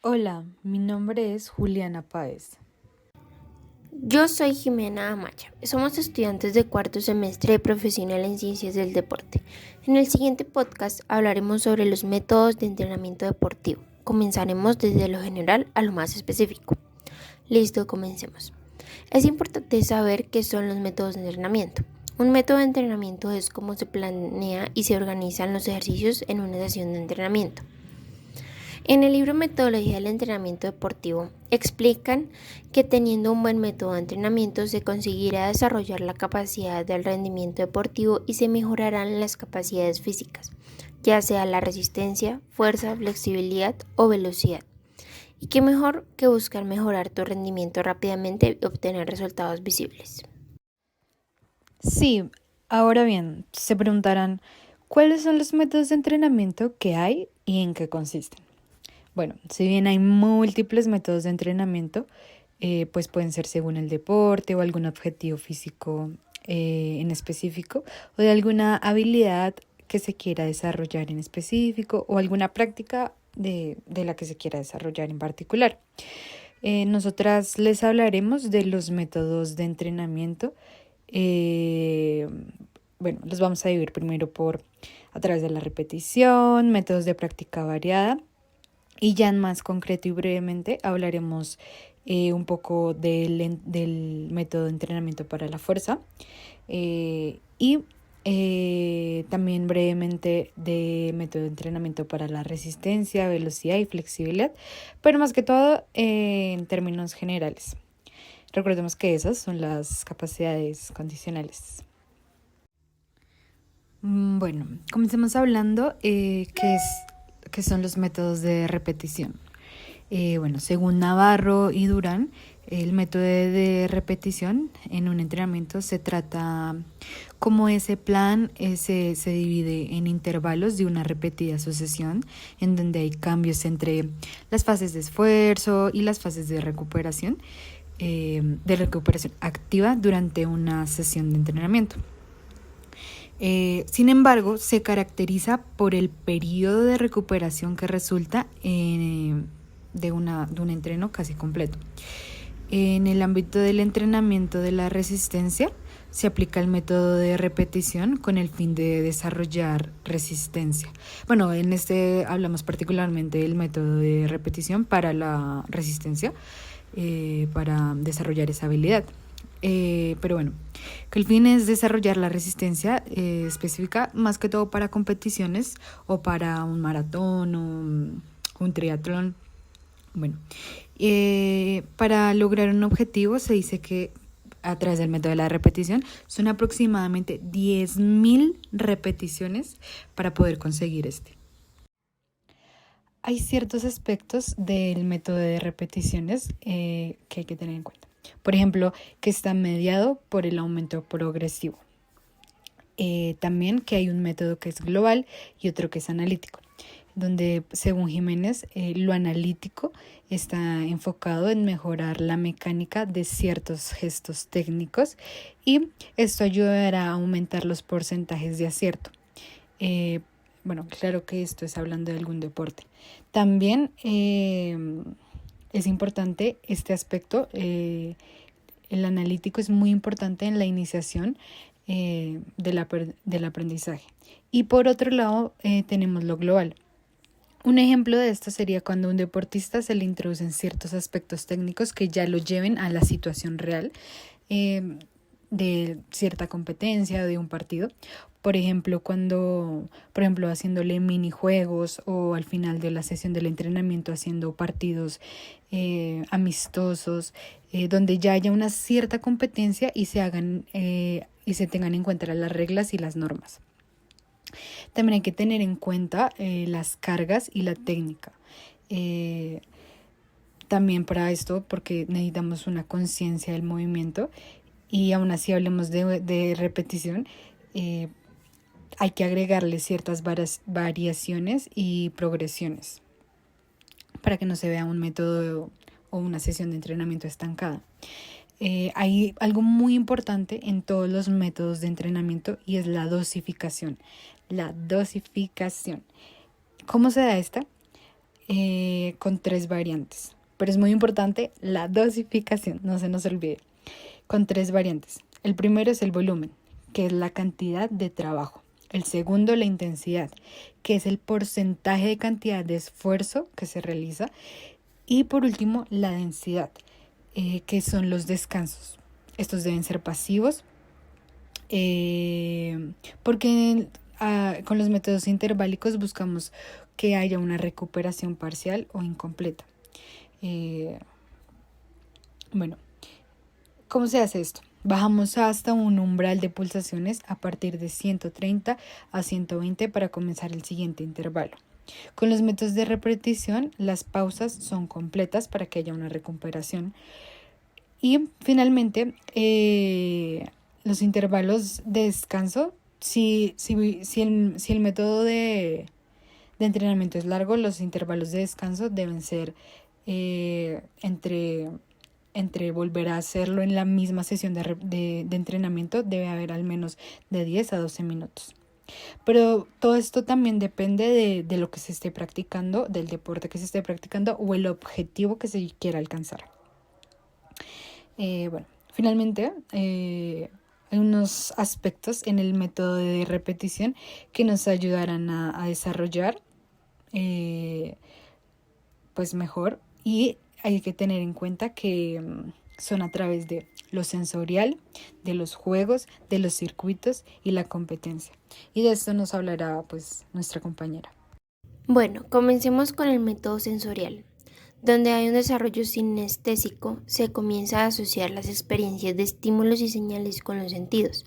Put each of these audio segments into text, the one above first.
Hola, mi nombre es Juliana Páez. Yo soy Jimena Amacha. Somos estudiantes de cuarto semestre de Profesional en Ciencias del Deporte. En el siguiente podcast hablaremos sobre los métodos de entrenamiento deportivo. Comenzaremos desde lo general a lo más específico. Listo, comencemos. Es importante saber qué son los métodos de entrenamiento. Un método de entrenamiento es cómo se planea y se organizan los ejercicios en una sesión de entrenamiento. En el libro Metodología del Entrenamiento Deportivo explican que teniendo un buen método de entrenamiento se conseguirá desarrollar la capacidad del rendimiento deportivo y se mejorarán las capacidades físicas, ya sea la resistencia, fuerza, flexibilidad o velocidad. Y qué mejor que buscar mejorar tu rendimiento rápidamente y obtener resultados visibles. Sí, ahora bien, se preguntarán, ¿cuáles son los métodos de entrenamiento que hay y en qué consisten? Bueno, si bien hay múltiples métodos de entrenamiento, pues pueden ser según el deporte o algún objetivo físico en específico o de alguna habilidad que se quiera desarrollar en específico o alguna práctica de la que se quiera desarrollar en particular. Nosotras les hablaremos de los métodos de entrenamiento. Eh, bueno, los vamos a dividir primero por a través de la repetición, métodos de práctica variada y ya en más concreto y brevemente hablaremos un poco del método de entrenamiento para la fuerza y también brevemente de método de entrenamiento para la resistencia, velocidad y flexibilidad, pero más que todo en términos generales. Recordemos que esas son las capacidades condicionales. Bueno, comencemos hablando qué son los métodos de repetición. Bueno, según Navarro y Durán, el método de repetición en un entrenamiento se trata como ese plan se divide en intervalos de una repetida sucesión, en donde hay cambios entre las fases de esfuerzo y las fases de recuperación activa durante una sesión de entrenamiento. Sin embargo, se caracteriza por el periodo de recuperación que resulta de un entreno casi completo. En el ámbito del entrenamiento de la resistencia, se aplica el método de repetición con el fin de desarrollar resistencia. Bueno, en este hablamos particularmente del método de repetición para la resistencia, para desarrollar esa habilidad. Pero bueno, que el fin es desarrollar la resistencia específica más que todo para competiciones o para un maratón o un triatlón. Bueno, para lograr un objetivo se dice que a través del método de la repetición son aproximadamente 10.000 repeticiones para poder conseguir este. Hay ciertos aspectos del método de repeticiones que hay que tener en cuenta. Por ejemplo, que está mediado por el aumento progresivo. También que hay un método que es global y otro que es analítico, donde según Jiménez lo analítico está enfocado en mejorar la mecánica de ciertos gestos técnicos y esto ayudará a aumentar los porcentajes de acierto. Bueno, claro que esto es hablando de algún deporte. También es importante este aspecto, el analítico es muy importante en la iniciación del aprendizaje. Y por otro lado tenemos lo global. Un ejemplo de esto sería cuando a un deportista se le introducen ciertos aspectos técnicos que ya lo lleven a la situación real de cierta competencia, de un partido. Por ejemplo, haciéndole minijuegos o al final de la sesión del entrenamiento haciendo partidos amistosos, donde ya haya una cierta competencia y se tengan en cuenta las reglas y las normas. También hay que tener en cuenta las cargas y la técnica. También para esto, porque necesitamos una conciencia del movimiento y aún así hablemos de repetición, hay que agregarle ciertas variaciones y progresiones para que no se vea un método o una sesión de entrenamiento estancada. Hay algo muy importante en todos los métodos de entrenamiento y es la dosificación. La dosificación. ¿Cómo se da esta? con 3 variantes. Pero es muy importante la dosificación, no se nos olvide, con 3 variantes. El primero es el volumen, que es la cantidad de trabajo. El segundo, la intensidad, que es el porcentaje de cantidad de esfuerzo que se realiza. Y por último, la densidad, que son los descansos. Estos deben ser pasivos, porque con los métodos interválicos buscamos que haya una recuperación parcial o incompleta. Bueno, ¿cómo se hace esto? Bajamos hasta un umbral de pulsaciones a partir de 130 a 120 para comenzar el siguiente intervalo. Con los métodos de repetición, las pausas son completas para que haya una recuperación. Y finalmente, los intervalos de descanso, si el método de entrenamiento es largo, los intervalos de descanso deben ser entre volver a hacerlo en la misma sesión de entrenamiento, debe haber al menos de 10 a 12 minutos. Pero todo esto también depende de lo que se esté practicando, del deporte que se esté practicando o el objetivo que se quiera alcanzar. Finalmente, hay unos aspectos en el método de repetición que nos ayudarán a desarrollar pues mejor, y hay que tener en cuenta que son a través de lo sensorial, de los juegos, de los circuitos y la competencia. Y de esto nos hablará pues nuestra compañera. Bueno, comencemos con el método sensorial. Donde hay un desarrollo sinestésico, se comienza a asociar las experiencias de estímulos y señales con los sentidos.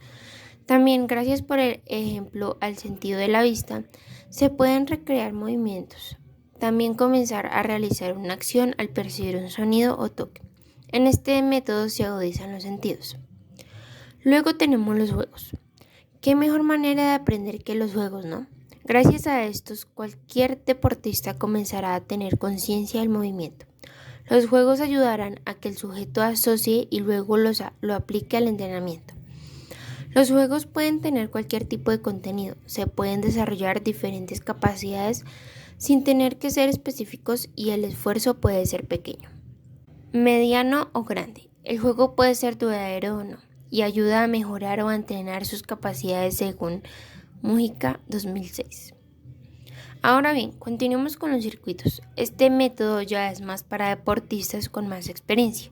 También, gracias por el ejemplo al sentido de la vista, se pueden recrear movimientos. También comenzar a realizar una acción al percibir un sonido o toque. En este método se agudizan los sentidos. Luego tenemos los juegos. ¿Qué mejor manera de aprender que los juegos, no? Gracias a estos, cualquier deportista comenzará a tener conciencia del movimiento. Los juegos ayudarán a que el sujeto asocie y luego lo aplique al entrenamiento. Los juegos pueden tener cualquier tipo de contenido, se pueden desarrollar diferentes capacidades sin tener que ser específicos y el esfuerzo puede ser pequeño, mediano o grande. El juego puede ser duradero o no y ayuda a mejorar o a entrenar sus capacidades según Mujica 2006. Ahora bien, continuemos con los circuitos. Este método ya es más para deportistas con más experiencia,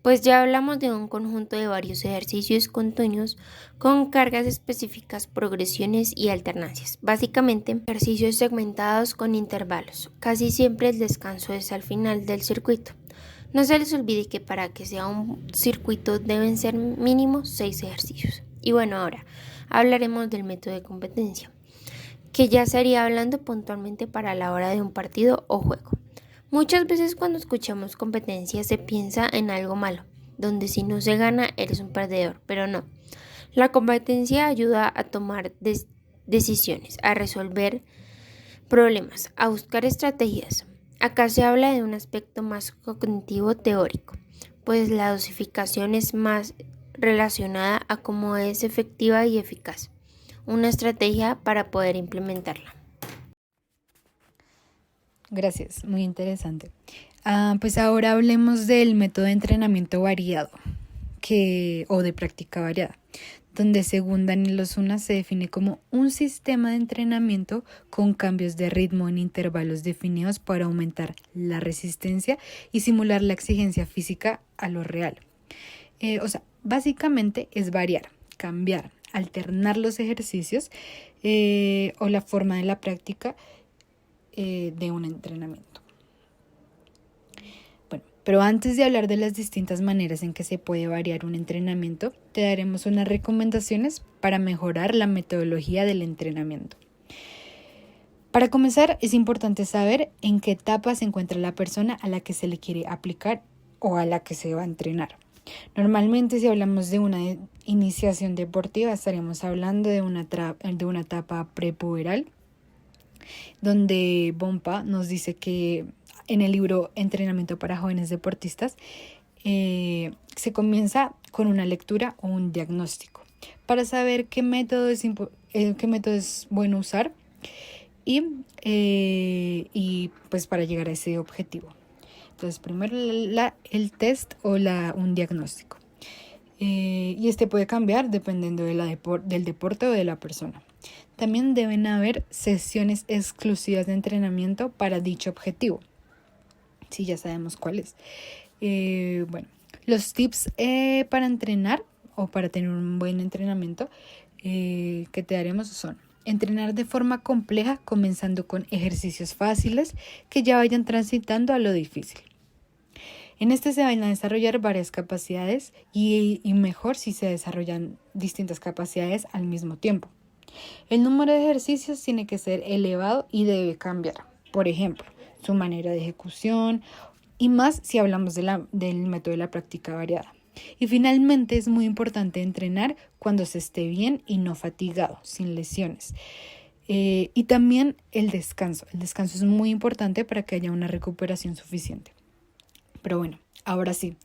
pues ya hablamos de un conjunto de varios ejercicios continuos con cargas específicas, progresiones y alternancias. Básicamente, ejercicios segmentados con intervalos. Casi siempre el descanso es al final del circuito. No se les olvide que para que sea un circuito deben ser mínimo 6 ejercicios. Y bueno, ahora hablaremos del método de competencia, que ya estaría hablando puntualmente para la hora de un partido o juego. Muchas veces cuando escuchamos competencia se piensa en algo malo, donde si no se gana eres un perdedor, pero no. La competencia ayuda a tomar decisiones, a resolver problemas, a buscar estrategias. Acá se habla de un aspecto más cognitivo teórico, pues la dosificación es más relacionada a cómo es efectiva y eficaz una estrategia para poder implementarla. Gracias, muy interesante. Pues ahora hablemos del método de entrenamiento variado o de práctica variada, donde según Daniel Osuna se define como un sistema de entrenamiento con cambios de ritmo en intervalos definidos para aumentar la resistencia y simular la exigencia física a lo real. Básicamente es variar, cambiar, alternar los ejercicios o la forma de la práctica de un entrenamiento. Bueno, pero antes de hablar de las distintas maneras en que se puede variar un entrenamiento, te daremos unas recomendaciones para mejorar la metodología del entrenamiento. Para comenzar, es importante saber en qué etapa se encuentra la persona a la que se le quiere aplicar o a la que se va a entrenar. Normalmente, si hablamos de una iniciación deportiva, estaremos hablando de una etapa prepuberal, donde Bompa nos dice que en el libro Entrenamiento para jóvenes deportistas se comienza con una lectura o un diagnóstico para saber qué método es bueno usar y y pues para llegar a ese objetivo. Entonces, primero el test o un diagnóstico. Y este puede cambiar dependiendo del deporte o de la persona. También deben haber sesiones exclusivas de entrenamiento para dicho objetivo. Sí, ya sabemos cuáles. Bueno, los tips para entrenar o para tener un buen entrenamiento que te daremos son: entrenar de forma compleja, comenzando con ejercicios fáciles que ya vayan transitando a lo difícil. En este se van a desarrollar varias capacidades y mejor si se desarrollan distintas capacidades al mismo tiempo. El número de ejercicios tiene que ser elevado y debe cambiar. Por ejemplo, su manera de ejecución y más si hablamos del método de la práctica variada. Y finalmente es muy importante entrenar cuando se esté bien y no fatigado, sin lesiones. Y también el descanso. El descanso es muy importante para que haya una recuperación suficiente. Pero bueno, ahora sí,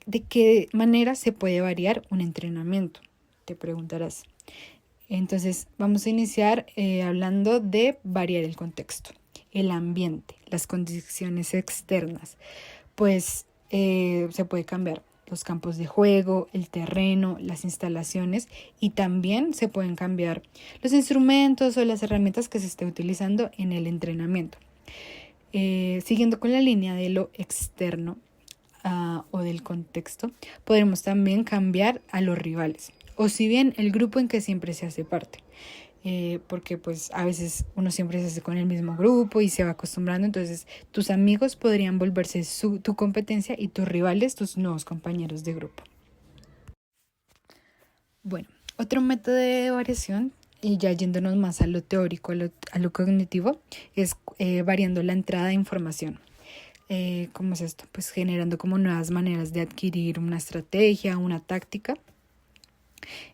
¿de qué manera se puede variar un entrenamiento? Te preguntarás. Entonces vamos a iniciar hablando de variar el contexto, el ambiente, las condiciones externas. Pues se puede cambiar los campos de juego, el terreno, las instalaciones, y también se pueden cambiar los instrumentos o las herramientas que se esté utilizando en el entrenamiento. Siguiendo con la línea de lo externo o del contexto, podremos también cambiar a los rivales, o si bien el grupo en que siempre se hace parte, porque pues a veces uno siempre se hace con el mismo grupo y se va acostumbrando. Entonces tus amigos podrían volverse tu competencia y tus rivales tus nuevos compañeros de grupo. Bueno, otro método de variación, y ya yéndonos más a lo teórico, a lo cognitivo, es variando la entrada de información. ¿Cómo es esto? Pues generando como nuevas maneras de adquirir una estrategia, una táctica.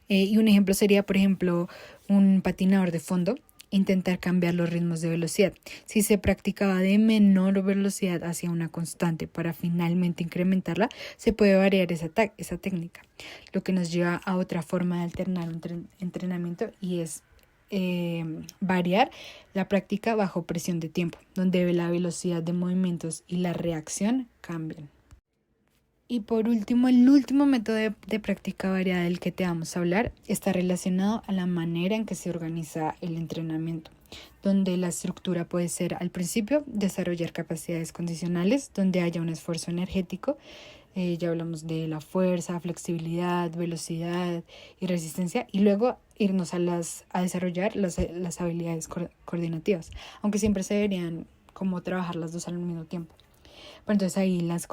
Y un ejemplo sería, por ejemplo, un patinador de fondo, intentar cambiar los ritmos de velocidad. Si se practicaba de menor velocidad hacia una constante para finalmente incrementarla, se puede variar esa técnica, lo que nos lleva a otra forma de alternar un entrenamiento, y es variar la práctica bajo presión de tiempo, donde la velocidad de movimientos y la reacción cambian. Y por último, el último método de práctica variada del que te vamos a hablar está relacionado a la manera en que se organiza el entrenamiento, donde la estructura puede ser, al principio, desarrollar capacidades condicionales, donde haya un esfuerzo energético. Ya hablamos de la fuerza, flexibilidad, velocidad y resistencia, y luego irnos a desarrollar las habilidades coordinativas, aunque siempre se deberían como trabajar las dos al mismo tiempo. Pero entonces ahí en las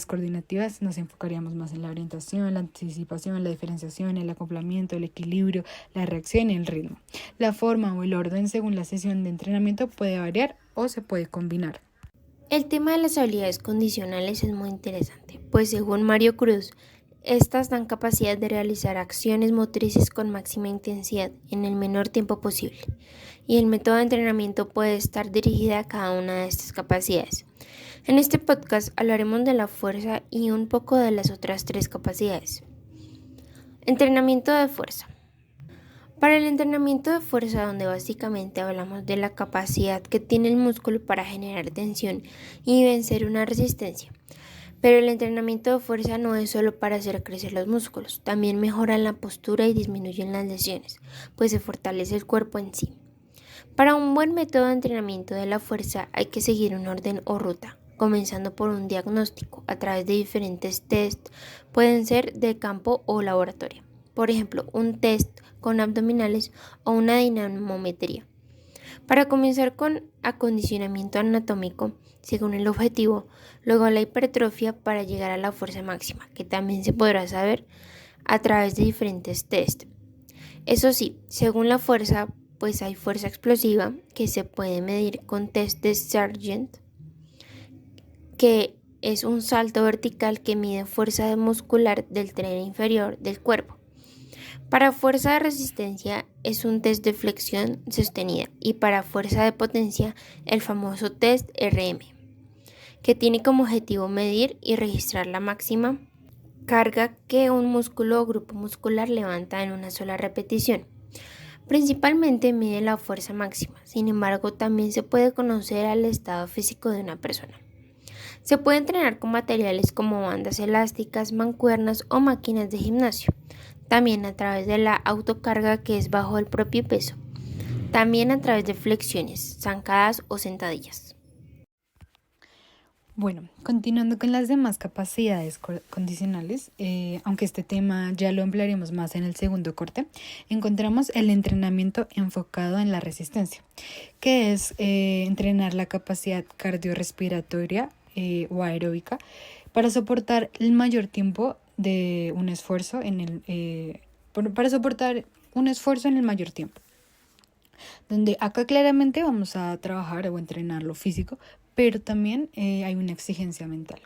coordinativas nos enfocaríamos más en la orientación, la anticipación, la diferenciación, el acoplamiento, el equilibrio, la reacción y el ritmo. La forma o el orden según la sesión de entrenamiento puede variar o se puede combinar. El tema de las habilidades condicionales es muy interesante, pues según Mario Cruz, estas dan capacidad de realizar acciones motrices con máxima intensidad en el menor tiempo posible, y el método de entrenamiento puede estar dirigido a cada una de estas capacidades. En este podcast hablaremos de la fuerza y un poco de las otras tres capacidades. Entrenamiento de fuerza. Para el entrenamiento de fuerza, donde básicamente hablamos de la capacidad que tiene el músculo para generar tensión y vencer una resistencia. Pero el entrenamiento de fuerza no es solo para hacer crecer los músculos, también mejoran la postura y disminuyen las lesiones, pues se fortalece el cuerpo en sí. Para un buen método de entrenamiento de la fuerza hay que seguir un orden o ruta, comenzando por un diagnóstico a través de diferentes tests, pueden ser de campo o laboratorio. Por ejemplo, un test con abdominales o una dinamometría. Para comenzar con acondicionamiento anatómico, según el objetivo, luego la hipertrofia para llegar a la fuerza máxima, que también se podrá saber a través de diferentes tests. Eso sí, según la fuerza, pues hay fuerza explosiva que se puede medir con test de Sargent, que es un salto vertical que mide fuerza muscular del tren inferior del cuerpo. Para fuerza de resistencia es un test de flexión sostenida, y para fuerza de potencia el famoso test RM, que tiene como objetivo medir y registrar la máxima carga que un músculo o grupo muscular levanta en una sola repetición. Principalmente mide la fuerza máxima, sin embargo también se puede conocer al estado físico de una persona. Se puede entrenar con materiales como bandas elásticas, mancuernas o máquinas de gimnasio, también a través de la autocarga que es bajo el propio peso, también a través de flexiones, zancadas o sentadillas. Bueno, continuando con las demás capacidades condicionales, aunque este tema ya lo emplearemos más en el segundo corte, encontramos el entrenamiento enfocado en la resistencia, que es entrenar la capacidad cardiorrespiratoria o aeróbica para soportar el mayor tiempo de un esfuerzo para soportar un esfuerzo en el mayor tiempo. Donde acá claramente vamos a trabajar o entrenar lo físico, pero también hay una exigencia mental.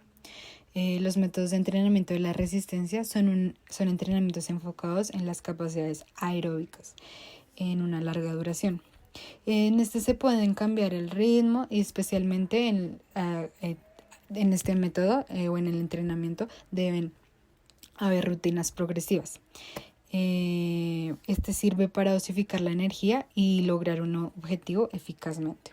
Los métodos de entrenamiento de la resistencia son entrenamientos enfocados en las capacidades aeróbicas en una larga duración. En este se pueden cambiar el ritmo y especialmente en este método o en el entrenamiento deben haber rutinas progresivas. Este sirve para dosificar la energía y lograr un objetivo eficazmente.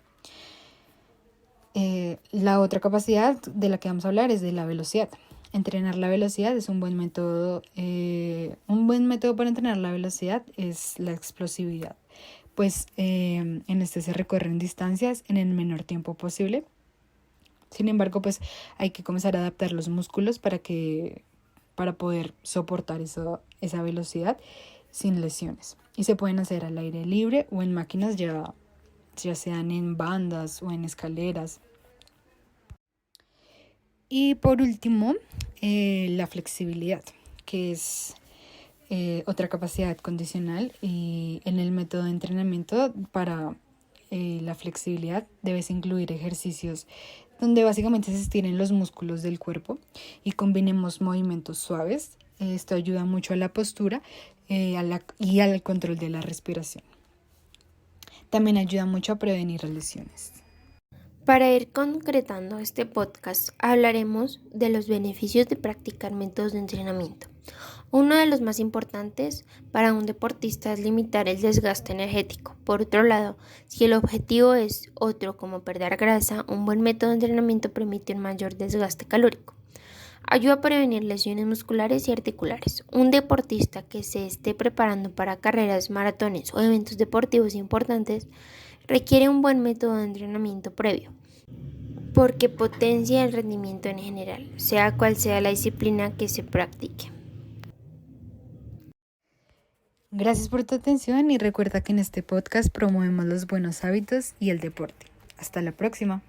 La otra capacidad de la que vamos a hablar es de la velocidad. Entrenar la velocidad es un buen método. Un buen método para entrenar la velocidad es la explosividad, pues en este se recorren distancias en el menor tiempo posible. Sin embargo, pues hay que comenzar a adaptar los músculos para poder soportar esa velocidad sin lesiones. Y se pueden hacer al aire libre o en máquinas ya sean en bandas o en escaleras. Y por último, la flexibilidad, que es otra capacidad condicional, y en el método de entrenamiento para la flexibilidad debes incluir ejercicios donde básicamente se estiren los músculos del cuerpo y combinemos movimientos suaves. Esto ayuda mucho a la postura y al control de la respiración. También ayuda mucho a prevenir lesiones. Para ir concretando este podcast, hablaremos de los beneficios de practicar métodos de entrenamiento. Uno de los más importantes para un deportista es limitar el desgaste energético. Por otro lado, si el objetivo es otro como perder grasa, un buen método de entrenamiento permite un mayor desgaste calórico. Ayuda a prevenir lesiones musculares y articulares. Un deportista que se esté preparando para carreras, maratones o eventos deportivos importantes requiere un buen método de entrenamiento previo, porque potencia el rendimiento en general, sea cual sea la disciplina que se practique. Gracias por tu atención y recuerda que en este podcast promovemos los buenos hábitos y el deporte. Hasta la próxima.